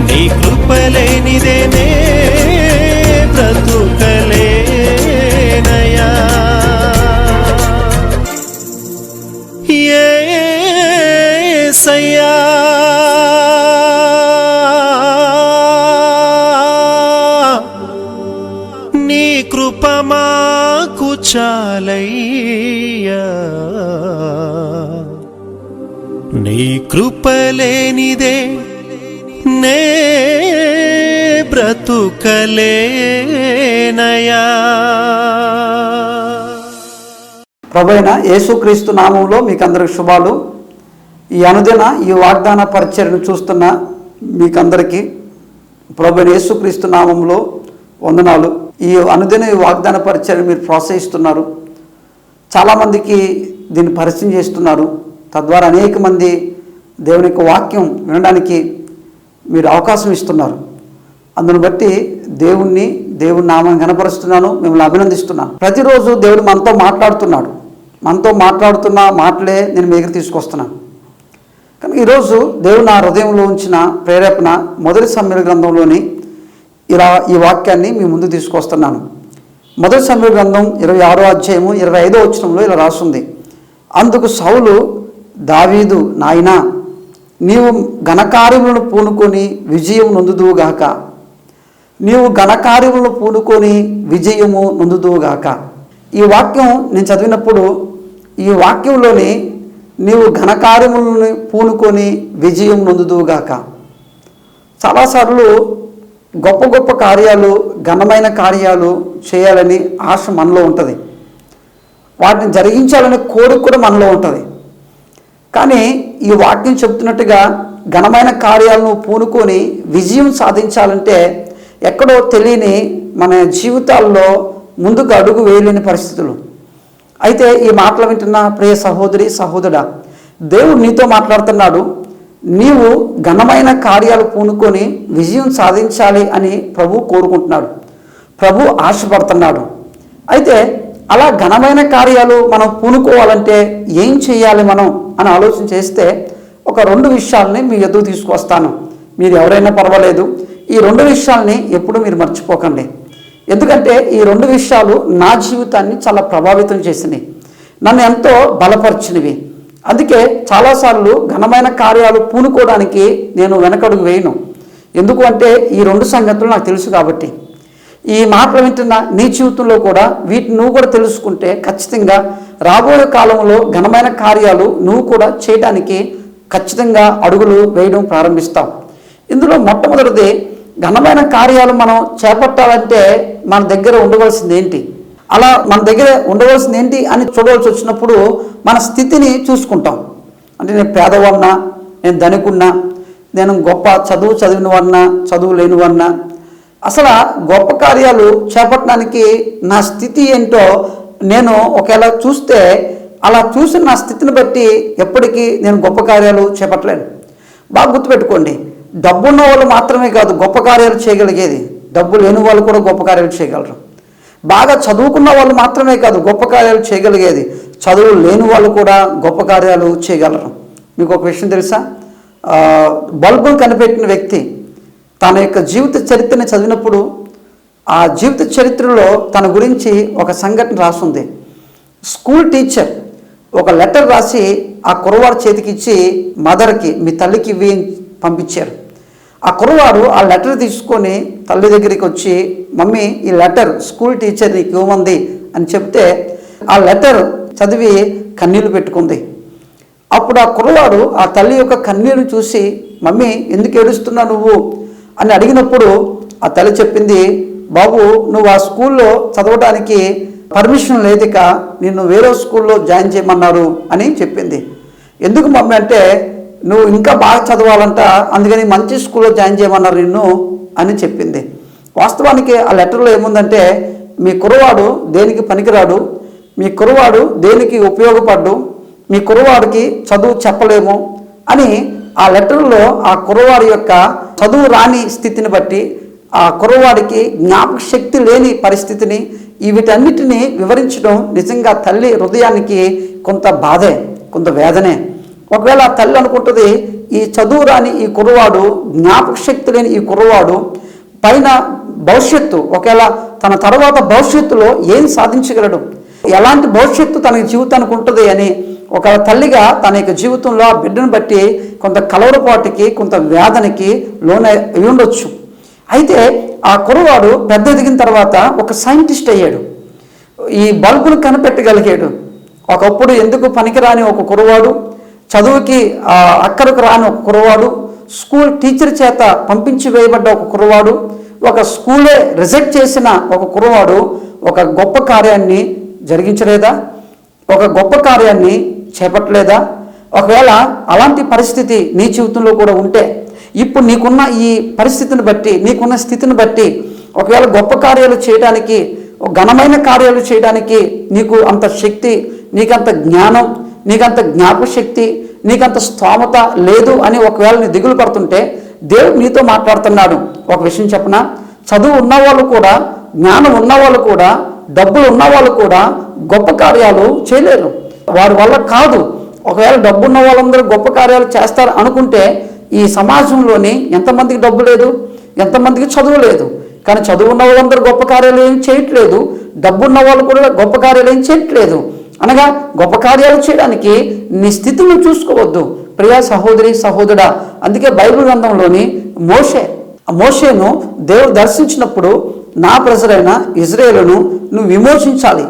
నీ కృప లేనిదే నే బ్రతుకలేనయ్యా. యేసయ్యా నీ కృప మాకు చాలయ్యా, నీ కృప లేనిదే నే బ్రతుకలేనయ్యా. ప్రభువైన యేసుక్రీస్తు నామంలో మీకు అందరికి శుభాలు. ఈ అనుదిన ఈ వాగ్దాన పరిచర్యను చూస్తున్న మీకందరికీ ప్రభువైన యేసుక్రీస్తు నామంలో వందనాలు. ఈ అనుదిన ఈ వాగ్దాన పరిచర్యను మీరు ప్రోత్సహిస్తున్నారు, చాలామందికి దీన్ని పరిచయం చేస్తున్నారు. తద్వారా అనేక మంది దేవుని యొక్క వాక్యం వినడానికి మీరు అవకాశం ఇస్తున్నారు. అందును బట్టి దేవుని నామాన్ని ఘనపరుస్తున్నాను, మిమ్మల్ని అభినందిస్తున్నాను. ప్రతిరోజు దేవుడు మనతో మాట్లాడుతున్నాడు. మనతో మాట్లాడుతున్న మాటలే నేను మీ దగ్గర తీసుకొస్తున్నాను. కానీ ఈరోజు దేవుడు నా హృదయంలో ఉంచిన ప్రేరేపణ మొదటి సమూయేలు గ్రంథంలోని ఈ వాక్యాన్ని మీ ముందు తీసుకొస్తున్నాను. మొదటి సమూయేలు గ్రంథం 26వ అధ్యాయము 25వ వచనంలో ఇలా రాస్తుంది. అందుకు సౌలు దావీదు, నాయనా నీవు ఘనకార్యములను పూనుకొని విజయం నొందుదువుగాక, నీవు ఘనకార్యములను పూనుకొని విజయము నొందుదువుగాక. ఈ వాక్యం నేను చదివినప్పుడు ఈ వాక్యంలోని నీవు ఘనకార్యములను పూనుకొని విజయం నొందుదువుగాక, చాలాసార్లు గొప్ప గొప్ప కార్యాలు, ఘనమైన కార్యాలు చేయాలని ఆశ మనలో ఉంటుంది. వాటిని జరిగించాలనే కోరిక కూడా మనలో ఉంటుంది. కానీ ఈ వాక్యం చెప్తున్నట్టుగా ఘనమైన కార్యాలను పూనుకొని విజయం సాధించాలంటే ఎక్కడో తెలియని మన జీవితాల్లో ముందుకు అడుగు వేయలేని పరిస్థితులు. అయితే ఈ మాటలు వింటున్న ప్రియ సహోదరి సహోదరుడా, దేవుడు నీతో మాట్లాడుతున్నాడు. నీవు ఘనమైన కార్యాలు పూనుకొని విజయం సాధించాలి అని ప్రభు కోరుకుంటున్నాడు, ప్రభు ఆశపడుతున్నాడు. అయితే అలా ఘనమైన కార్యాలు మనం పూనుకోవాలంటే ఏం చేయాలి మనం అని ఆలోచన చేస్తే ఒక 2 విషయాలని మీ ఎదురు తీసుకొస్తాను. మీరు ఎవరైనా పర్వాలేదు, ఈ 2 విషయాల్ని ఎప్పుడు మీరు మర్చిపోకండి. ఎందుకంటే ఈ 2 విషయాలు నా జీవితాన్ని చాలా ప్రభావితం చేసినాయి, నన్ను ఎంతో బలపరిచినవి. అందుకే చాలాసార్లు ఘనమైన కార్యాలు పూనుకోవడానికి నేను వెనకడుగు వేయను. ఎందుకు అంటే ఈ 2 సంగతులు నాకు తెలుసు కాబట్టి. ఈ మాటలు వింటున్న నీ జీవితంలో కూడా వీటిని నువ్వు కూడా తెలుసుకుంటే ఖచ్చితంగా రాబోయే కాలంలో ఘనమైన కార్యాలు నువ్వు కూడా చేయడానికి ఖచ్చితంగా అడుగులు వేయడం ప్రారంభిస్తావు. ఇందులో మొట్టమొదటిది, ఘనమైన కార్యాలు మనం చేపట్టాలంటే మన దగ్గర ఉండవలసింది ఏంటి, అలా మన దగ్గర ఉండవలసింది ఏంటి అని చూడవలసి వచ్చినప్పుడు మన స్థితిని చూసుకుంటాం. అంటే నేను పేదవాడినా, నేను ధనికున్నా, నేను గొప్ప చదువు చదివిన వాడినా, చదువు లేని వాడినా, అసలు గొప్ప కార్యాలు చేపట్టడానికి నా స్థితి ఏంటో నేను ఒకవేళ చూస్తే, అలా చూసిన నా స్థితిని బట్టి ఎప్పటికీ నేను గొప్ప కార్యాలు చేపట్టలేను. బాగా గుర్తుపెట్టుకోండి, డబ్బు ఉన్న వాళ్ళు మాత్రమే కాదు గొప్ప కార్యాలు చేయగలిగేది, డబ్బు లేని వాళ్ళు కూడా గొప్ప కార్యాలు చేయగలరు. బాగా చదువుకున్న వాళ్ళు మాత్రమే కాదు గొప్ప కార్యాలు చేయగలిగేది, చదువు లేని వాళ్ళు కూడా గొప్ప కార్యాలు చేయగలరు. మీకు ఒక విషయం తెలుసా, బల్బును కనిపెట్టిన వ్యక్తి తన యొక్క జీవిత చరిత్రని చదివినప్పుడు ఆ జీవిత చరిత్రలో తన గురించి ఒక సంఘటన రాసుంది. స్కూల్ టీచర్ ఒక లెటర్ రాసి ఆ కుర్రవాడు చేతికిచ్చి మదర్కి, మీ తల్లికి ఇవి పంపించారు. ఆ కుర్రవాడు ఆ లెటర్ తీసుకొని తల్లి దగ్గరికి వచ్చి, మమ్మీ ఈ లెటర్ స్కూల్ టీచర్ నీకు ఇవ్వమంది అని చెప్తే ఆ లెటర్ చదివి కన్నీళ్లు పెట్టుకుంది. అప్పుడు ఆ కుర్రవాడు ఆ తల్లి యొక్క కన్నీరు చూసి, మమ్మీ ఎందుకు ఏడుస్తున్నావు నువ్వు అని అడిగినప్పుడు ఆ తల్లి చెప్పింది, బాబు నువ్వు ఆ స్కూల్లో చదవడానికి పర్మిషన్ లేదిక నిన్ను వేరే స్కూల్లో జాయిన్ చేయమన్నారు అని చెప్పింది. ఎందుకు మమ్మీ అంటే, నువ్వు ఇంకా బాగా చదవాలంట, అందుకని మంచి స్కూల్లో జాయిన్ చేయమన్నారు నిన్ను అని చెప్పింది. వాస్తవానికి ఆ లెటర్లో ఏముందంటే, మీ కుర్రవాడు దేనికి పనికిరాడు, మీ కుర్రవాడు దేనికి ఉపయోగపడ్డు, మీ కుర్రవాడికి చదువు చెప్పలేము అని ఆ లెటర్లో ఆ కుర్రవాడి యొక్క చదువు రాని స్థితిని బట్టి, ఆ కుర్రవాడికి జ్ఞాపక శక్తి లేని పరిస్థితిని, వీటన్నిటిని వివరించడం నిజంగా తల్లి హృదయానికి కొంత బాధే, కొంత వేదనే. ఒకవేళ ఆ తల్లి అనుకుంటుంది, ఈ చదువు రాని ఈ కుర్రవాడు, జ్ఞాపక శక్తి లేని ఈ కుర్రవాడు పైన భవిష్యత్తు, ఒకవేళ తన తర్వాత భవిష్యత్తులో ఏం సాధించగలడు, ఎలాంటి భవిష్యత్తు తన జీవితానికి ఉంటుంది అని ఒక తల్లిగా తన యొక్క జీవితంలో ఆ బిడ్డను బట్టి కొంత కలవరపాటుకి, కొంత వేదనకి లోనై ఉండొచ్చు. అయితే ఆ కుర్రవాడు పెద్ద ఎదిగిన తర్వాత ఒక సైంటిస్ట్ అయ్యాడు, ఈ బల్బును కనిపెట్టగలిగాడు. ఒకప్పుడు ఎందుకు పనికిరాని ఒక కుర్రవాడు, చదువుకి అక్కడికి రాని ఒక కుర్రవాడు, స్కూల్ టీచర్ చేత పంపించి వేయబడ్డ ఒక కుర్రవాడు, ఒక స్కూలే రిజెక్ట్ చేసిన ఒక కుర్రవాడు ఒక గొప్ప కార్యాన్ని జరిగించలేదా, ఒక గొప్ప కార్యాన్ని చేపట్టలేదా? ఒకవేళ అలాంటి పరిస్థితి నీ జీవితంలో కూడా ఉంటే, ఇప్పుడు నీకున్న ఈ పరిస్థితిని బట్టి, నీకున్న స్థితిని బట్టి ఒకవేళ గొప్ప కార్యాలు చేయడానికి, ఘనమైన కార్యాలు చేయడానికి నీకు అంత శక్తి, నీకంత జ్ఞానం, నీకంత జ్ఞాపశక్తి, నీకంత స్తోమత లేదు అని ఒకవేళ నీ దిగులు పడుతుంటే, దేవుడు నీతో మాట్లాడుతున్నాడు. ఒక విషయం చెప్పనా, చదువు ఉన్నవాళ్ళు కూడా, జ్ఞానం ఉన్నవాళ్ళు కూడా, డబ్బులు ఉన్నవాళ్ళు కూడా గొప్ప కార్యాలు చేయలేరు, వారి వల్ల కాదు. ఒకవేళ డబ్బు ఉన్న వాళ్ళందరూ గొప్ప కార్యాలు చేస్తారు అనుకుంటే, ఈ సమాజంలోని ఎంతమందికి డబ్బు లేదు, ఎంతమందికి చదువు లేదు, కానీ చదువు ఉన్న వాళ్ళందరూ గొప్ప కార్యాలు ఏం చేయట్లేదు, డబ్బు ఉన్న వాళ్ళు కూడా గొప్ప కార్యాలు ఏం చేయట్లేదు. అనగా గొప్ప కార్యాలు చేయడానికి నీ స్థితిని చూసుకోవద్దు ప్రియా సహోదరి సహోదరుడా. అందుకే బైబిల్ గ్రంథంలోని మోషేను దేవుడు దర్శించినప్పుడు, నా ప్రజలైన ఇజ్రాయేలును నువ్వు విమోచించాలి,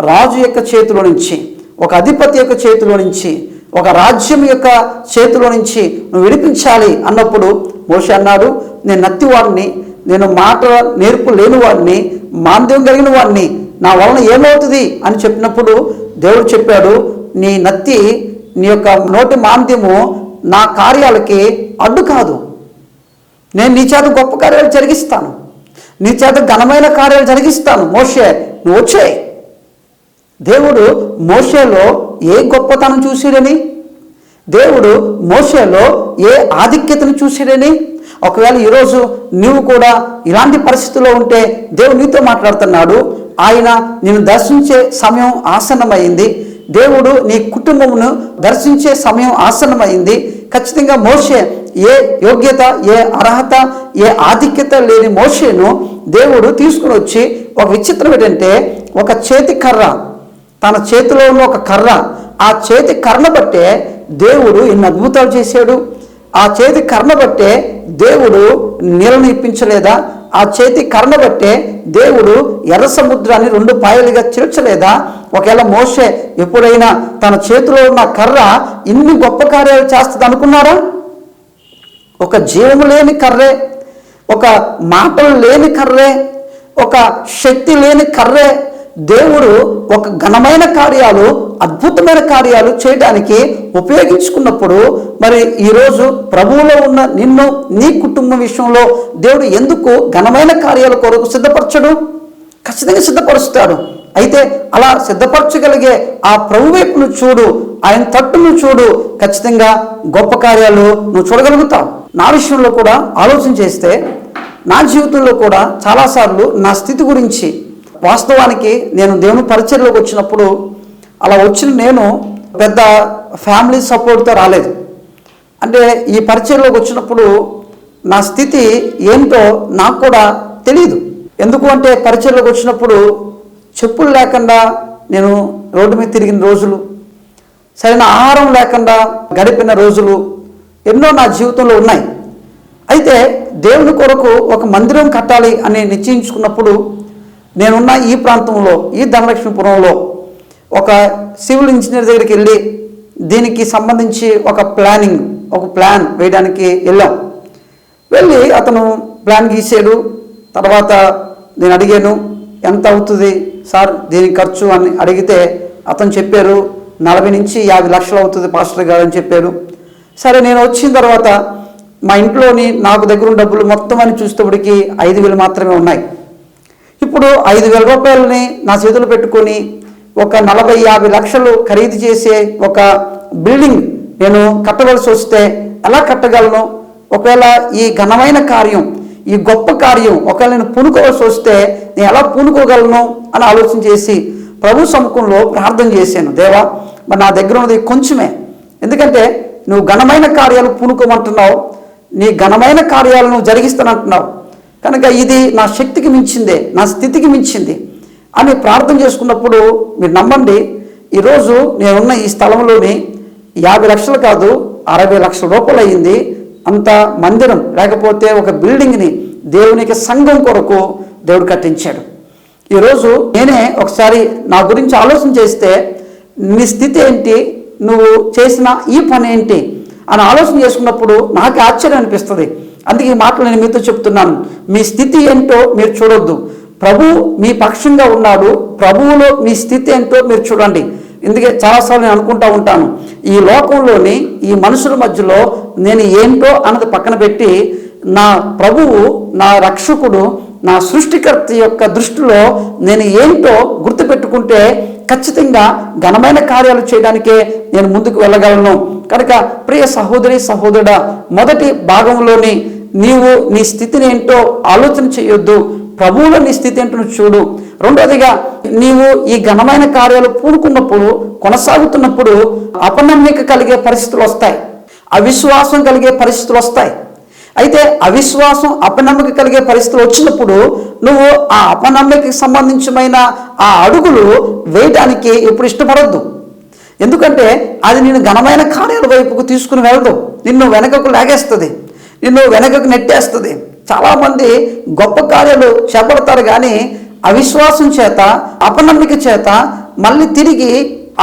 రాజు యొక్క చేతిలో నుంచి, ఒక అధిపతి యొక్క చేతిలో నుంచి, ఒక రాజ్యం యొక్క చేతిలో నుంచి నువ్వు విడిపించాలి అన్నప్పుడు మోషే అన్నాడు, నేను నత్తివాడిని, నేను మాట నేర్పు లేని వాడిని, మాంద్యం కలిగిన వాడిని, నా వలన ఏమవుతుంది అని చెప్పినప్పుడు దేవుడు చెప్పాడు, నీ నత్తి, నీ యొక్క నోటి మాంద్యము నా కార్యాలకి అడ్డు కాదు, నేను నీ చేత గొప్ప కార్యాలు జరిగిస్తాను, నీ చేత ఘనమైన కార్యాలు జరిగిస్తాను, మోషే నువ్వు వచ్చేయి. దేవుడు మోషేలో ఏ గొప్పతనం చూసిరని, దేవుడు మోషేలో ఏ ఆధిక్యతను చూసిరని. ఒకవేళ ఈరోజు నువ్వు కూడా ఇలాంటి పరిస్థితుల్లో ఉంటే దేవుడు నీతో మాట్లాడుతున్నాడు. ఆయన నిన్ను దర్శించే సమయం ఆసన్నమైంది, దేవుడు నీ కుటుంబమును దర్శించే సమయం ఆసన్నమైంది. ఖచ్చితంగా మోషే ఏ యోగ్యత, ఏ అర్హత, ఏ ఆధిక్యత లేని మోషేను దేవుడు తీసుకుని వచ్చి, ఒక విచిత్రం ఏంటంటే, ఒక చేతి కర్ర, తన చేతిలో ఉన్న ఒక కర్ర, ఆ చేతి కర్ర బట్టే దేవుడు ఇన్ని అద్భుతాలు చేశాడు. ఆ చేతి కర్ర బట్టే దేవుడు నీళ్ళను ఇప్పించలేదా? ఆ చేతి కర్ర బట్టే దేవుడు ఎర్ర సముద్రాన్ని 2 పాయలుగా చీల్చలేదా? ఒకవేళ మోషే ఎప్పుడైనా తన చేతిలో ఉన్న కర్ర ఇన్ని గొప్ప కార్యాలు చేస్తుంది అనుకున్నారా? ఒక జీవము లేని కర్రే, ఒక మాటలు లేని కర్రే, ఒక శక్తి లేని కర్రే దేవుడు ఒక ఘనమైన కార్యాలు, అద్భుతమైన కార్యాలు చేయడానికి ఉపయోగించుకున్నప్పుడు మరి ఈరోజు ప్రభువులో ఉన్న నిన్ను, నీ కుటుంబం విషయంలో దేవుడు ఎందుకు ఘనమైన కార్యాల కొరకు సిద్ధపరచడు? ఖచ్చితంగా సిద్ధపరుస్తాడు. అయితే అలా సిద్ధపరచగలిగే ఆ ప్రభు వైపును చూడు, ఆయన తట్టును చూడు, ఖచ్చితంగా గొప్ప కార్యాలు నువ్వు చూడగలుగుతావు. నా విషయంలో కూడా ఆలోచన చేస్తే నా జీవితంలో కూడా చాలాసార్లు నా స్థితి గురించి, వాస్తవానికి నేను దేవుని పరిచర్యలోకి వచ్చినప్పుడు అలా వచ్చిన నేను పెద్ద ఫ్యామిలీ సపోర్ట్తో రాలేదు. అంటే ఈ పరిచర్యలోకి వచ్చినప్పుడు నా స్థితి ఏంటో నాకు కూడా తెలియదు. ఎందుకు అంటే పరిచర్యలోకి వచ్చినప్పుడు చెప్పులు లేకుండా నేను రోడ్డు మీద తిరిగిన రోజులు, సరైన ఆహారం లేకుండా గడిపిన రోజులు ఎన్నో నా జీవితంలో ఉన్నాయి. అయితే దేవుని కొరకు ఒక మందిరం కట్టాలి అని నిశ్చయించుకున్నప్పుడు నేనున్న ఈ ప్రాంతంలో, ఈ ధనలక్ష్మీపురంలో ఒక సివిల్ ఇంజనీర్ దగ్గరికి వెళ్ళి దీనికి సంబంధించి ఒక ప్లాన్ వేయడానికి వెళ్ళాం. వెళ్ళి అతను ప్లాన్ గీసాడు. తర్వాత నేను అడిగాను, ఎంత అవుతుంది సార్ దీనికి ఖర్చు అని అడిగితే అతను చెప్పారు 40 నుంచి 50 లక్షలు అవుతుంది పాస్టర్ గారు అని చెప్పారు. సరే, నేను వచ్చిన తర్వాత మా ఇంట్లోని నాకు దగ్గర ఉన్న డబ్బులు మొత్తం అని చూసేటప్పటికి 5,000 మాత్రమే ఉన్నాయి. ఇప్పుడు 5,000 రూపాయలని నా చేతులు పెట్టుకొని ఒక 40-50 లక్షలు ఖరీదు చేసే ఒక బిల్డింగ్ నేను కట్టవలసి వస్తే ఎలా కట్టగలను? ఒకవేళ ఈ ఘనమైన కార్యం, ఈ గొప్ప కార్యం ఒకవేళ నేను పూనుకోవాల్సి వస్తే నేను ఎలా పూనుకోగలను అని ఆలోచన చేసి ప్రభు సముఖంలో ప్రార్థన చేశాను. దేవా, మరి నా దగ్గర ఉన్నది కొంచెమే, ఎందుకంటే నువ్వు ఘనమైన కార్యాలు పూనుకోమంటున్నావు, నీ ఘనమైన కార్యాలను జరిగిస్తానంటున్నావు కనుక ఇది నా శక్తికి మించిందే, నా స్థితికి మించింది అని ప్రార్థన చేసుకున్నప్పుడు మీరు నమ్మండి, ఈరోజు నేనున్న ఈ స్థలంలోని 50 లక్షలు కాదు 60 లక్షల రూపాయలు అయ్యింది. అంత మందిరం లేకపోతే ఒక బిల్డింగ్ని దేవునికి సంఘం కొరకు దేవుడు కట్టించాడు. ఈరోజు నేనే ఒకసారి నా గురించి ఆలోచన చేస్తే నీ స్థితి ఏంటి, నువ్వు చేసిన ఈ పని ఏంటి అని ఆలోచన చేసుకున్నప్పుడు నాకు ఆశ్చర్యం అనిపిస్తుంది. అందుకే ఈ మాటలు నేను మీతో చెప్తున్నాను. మీ స్థితి ఏంటో మీరు చూడొద్దు, ప్రభు మీ పక్షంగా ఉన్నాడు, ప్రభువులో మీ స్థితి ఏంటో మీరు చూడండి. ఎందుకే చాలాసార్లు నేను అనుకుంటా ఉంటాను, ఈ లోకంలోని ఈ మనుషుల మధ్యలో నేను ఏంటో అన్నది పక్కన పెట్టి నా ప్రభువు, నా రక్షకుడు, నా సృష్టికర్త యొక్క దృష్టిలో నేను ఏంటో గుర్తుపెట్టుకుంటే ఖచ్చితంగా ఘనమైన కార్యాలు చేయడానికే నేను ముందుకు వెళ్ళగలను. కనుక ప్రియ సహోదరి సహోదరుడా, మొదటి భాగంలోని నీవు నీ స్థితిని ఏంటో ఆలోచన చేయొద్దు, ప్రభువులో నీ స్థితి ఏంటో చూడు. రెండోదిగా నీవు ఈ ఘనమైన కార్యాలు పూనుకున్నప్పుడు, కొనసాగుతున్నప్పుడు అపనమ్మిక కలిగే పరిస్థితులు వస్తాయి, అవిశ్వాసం కలిగే పరిస్థితులు వస్తాయి. అయితే అవిశ్వాసం, అపనమ్మిక కలిగే పరిస్థితులు వచ్చినప్పుడు నువ్వు ఆ అపనమ్మికకి సంబంధించిన ఆ అడుగులు వేయడానికి ఎప్పుడు ఇష్టపడద్దు. ఎందుకంటే అది నిన్ను ఘనమైన కార్యాల వైపుకు తీసుకుని వెళ్ళదు, నిన్ను వెనకకు లాగేస్తుంది, నిన్ను వెనకకు నెట్టేస్తుంది. చాలామంది గొప్ప కార్యాలు చేపడతారు కానీ అవిశ్వాసం చేత, అపనమ్మిక చేత మళ్ళీ తిరిగి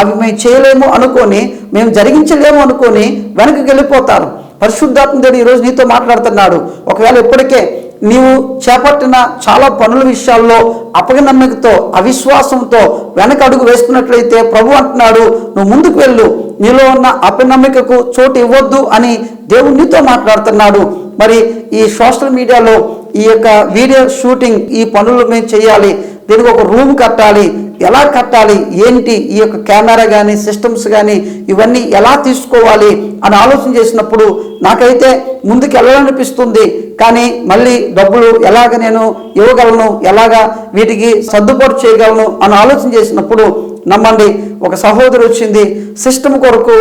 అవి మేము చేయలేము అనుకొని, మేము జరిగించలేము అనుకొని వెనక్కి వెళ్ళిపోతారు. పరిశుద్ధాత్మ దేవుడు ఈరోజు నీతో మాట్లాడుతున్నాడు. ఒకవేళ ఇప్పటికే నీవు చేపట్టిన చాలా పనుల విషయాల్లో అపనమ్మికతో, అవిశ్వాసంతో వెనక అడుగు వేస్తున్నట్లయితే ప్రభు అంటున్నాడు, నువ్వు ముందుకు వెళ్ళు, నీలో ఉన్న అపనమ్మికకు చోటు ఇవ్వద్దు అని దేవుడు నీతో మాట్లాడుతున్నాడు. మరి ఈ సోషల్ మీడియాలో ఈ యొక్క వీడియో షూటింగ్, ఈ పనులు మేము చేయాలి, దీనికి ఒక రూమ్ కట్టాలి, ఎలా కట్టాలి, ఏంటి, ఈ యొక్క కెమెరా కానీ సిస్టమ్స్ కానీ ఇవన్నీ ఎలా తీసుకోవాలి అని ఆలోచన చేసినప్పుడు నాకైతే ముందుకు వెళ్ళాలనిపిస్తుంది. కానీ మళ్ళీ డబ్బులు ఎలాగ నేను ఇవ్వగలను, ఎలాగా వీటికి సర్దుబాటు చేయగలను అని ఆలోచన చేసినప్పుడు నమ్మండి, ఒక సహోదరి వచ్చింది, సిస్టమ్ కొరకు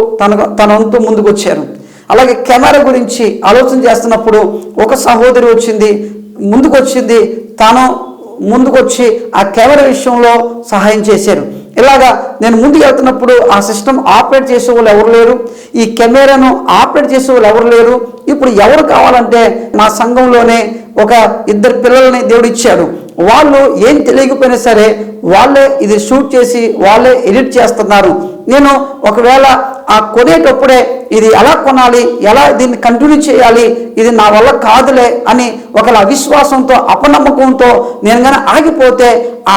తన వంతు ముందుకు వచ్చారు. అలాగే కెమెరా గురించి ఆలోచన చేస్తున్నప్పుడు ఒక సహోదరి వచ్చింది, ముందుకొచ్చింది, తాను ముందుకొచ్చి ఆ కెమెరా విషయంలో సహాయం చేశారు. ఇలాగా నేను ముందుకు వెళ్తున్నప్పుడు ఆ సిస్టమ్ ఆపరేట్ చేసే వాళ్ళు ఎవరు లేరు, ఈ కెమెరాను ఆపరేట్ చేసే వాళ్ళు ఎవరు లేరు. ఇప్పుడు ఎవరు కావాలంటే మా సంఘంలోనే ఒక 2 పిల్లల్ని దేవుడు ఇచ్చాడు. వాళ్ళు ఏం తెలియకపోయినా సరే వాళ్ళే ఇది షూట్ చేసి వాళ్ళే ఎడిట్ చేస్తున్నారు. నేను ఒకవేళ ఆ కొనేటప్పుడే ఇది ఎలా కొనాలి, ఎలా దీన్ని కంటిన్యూ చేయాలి, ఇది నా వల్ల కాదులే అని ఒకవేళ అవిశ్వాసంతో అపనమ్మకంతో నేను కానీ ఆగిపోతే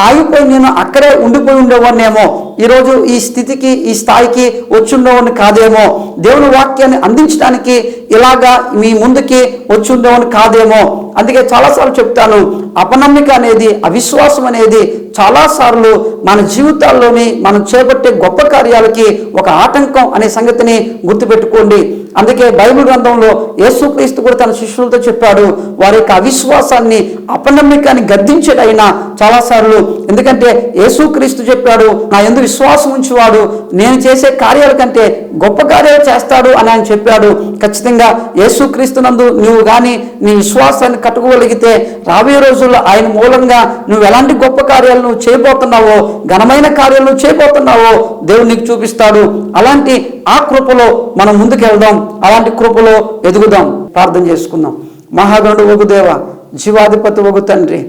ఆగిపోయి నేను అక్కడే ఉండిపోయి ఉండేవాడినేమో, ఈరోజు ఈ స్థితికి ఈ స్థాయికి వచ్చి ఉండేవాడిని కాదేమో, దేవుని వాక్యాన్ని అందించడానికి ఇలాగా మీ ముందుకి వచ్చి ఉండేవాడిని కాదేమో. అందుకే చాలాసార్లు చెప్తాను, అపనమ్మిక అనేది అవిశ్వాసం అనేది చాలాసార్లు మన జీవితాల్లోని మనం చేపట్టే గొప్ప కార్యాలకి ఒక ఆటంకం అనే సంగతిని గుర్తుపెట్టుకోండి. అందుకే బైబిల్ గ్రంథంలో యేసుక్రీస్తు కూడా తన శిష్యులతో చెప్పాడు, వారి యొక్క అవిశ్వాసాన్ని అపనమ్మికాన్ని గద్దించడైనా చాలాసార్లు. ఎందుకంటే యేసుక్రీస్తు చెప్పాడు, నా యందు విశ్వాసం ఉంచేవాడు నేను చేసే కార్యాల కంటే గొప్ప కార్యాలు చేస్తాడు అని ఆయన చెప్పాడు. ఖచ్చితంగా యేసుక్రీస్తునందు నువ్వు కానీ నీ విశ్వాసాన్ని కట్టుకోగలిగితే రాబోయే రోజుల్లో ఆయన మూలంగా నువ్వు ఎలాంటి గొప్ప కార్యాలు నువ్వు చేయబోతున్నావో, ఘనమైన కార్యాలు నువ్వు చేయబోతున్నావో దేవుడు నీకు చూపిస్తాడు. అలాంటి ఆ కృపలో మనం ముందుకు వెళ్దాం, అలాంటి కృపలో ఎదుగుదాం. ప్రార్థన చేసుకుందాం. మహాగణుడు వగు దేవ, జీవాధిపతి వగు తండ్రి,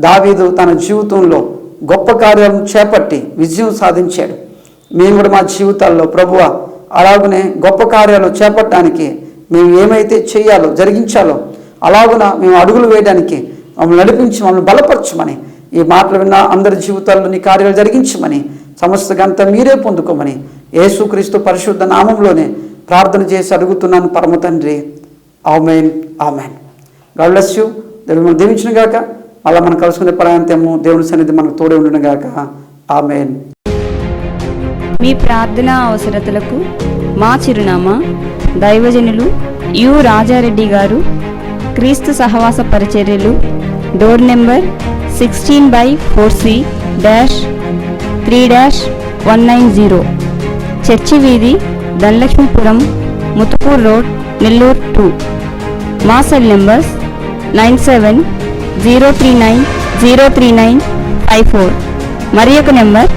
దావీదు తన జీవితంలో గొప్ప కార్యాలను చేపట్టి విజయం సాధించాడు. మేము కూడా మా జీవితాల్లో ప్రభువా అలాగనే గొప్ప కార్యాలు చేపట్టడానికి మేము ఏమైతే చేయాలో జరిగించాలో అలాగున మేము అడుగులు వేయడానికి మమ్మల్ని నడిపించి మమ్మల్ని బలపరచమని, ఈ మాటలు విన్న అందరి జీవితాల్లో నీ కార్యాలు జరిగించమని, సమస్త ఘనత మీరే పొందుకోమని యేసుక్రీస్తు పరిశుద్ధ నామంలోనే ప్రార్థన చేసి అడుగుతున్నాను పరమ తండ్రి. Amen, amen. God bless you. దేవుడు మనం దీవించిన గాక. మళ్ళీ మనం కలుసుకునే పర్యంతము దేవుని సన్నిధి మనకు తోడే ఉండును గాక. ఆమేన్. మీ ప్రార్థనా అవసరతలకు మా చిరునామా దైవజనులు యు రాజారెడ్డి గారు, క్రీస్తు సహవాస పరిచర్యలు, డోర్ నెంబర్ 16/4C-3-190, చర్చి వీధి, ధనలక్ష్మీపురం, ముతుకూర్ రోడ్, నెల్లూరు 2. మా సెల్ నెంబర్స్ 97-039-03954, మరి ఒక నెంబర్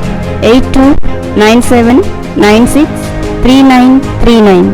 8297963939.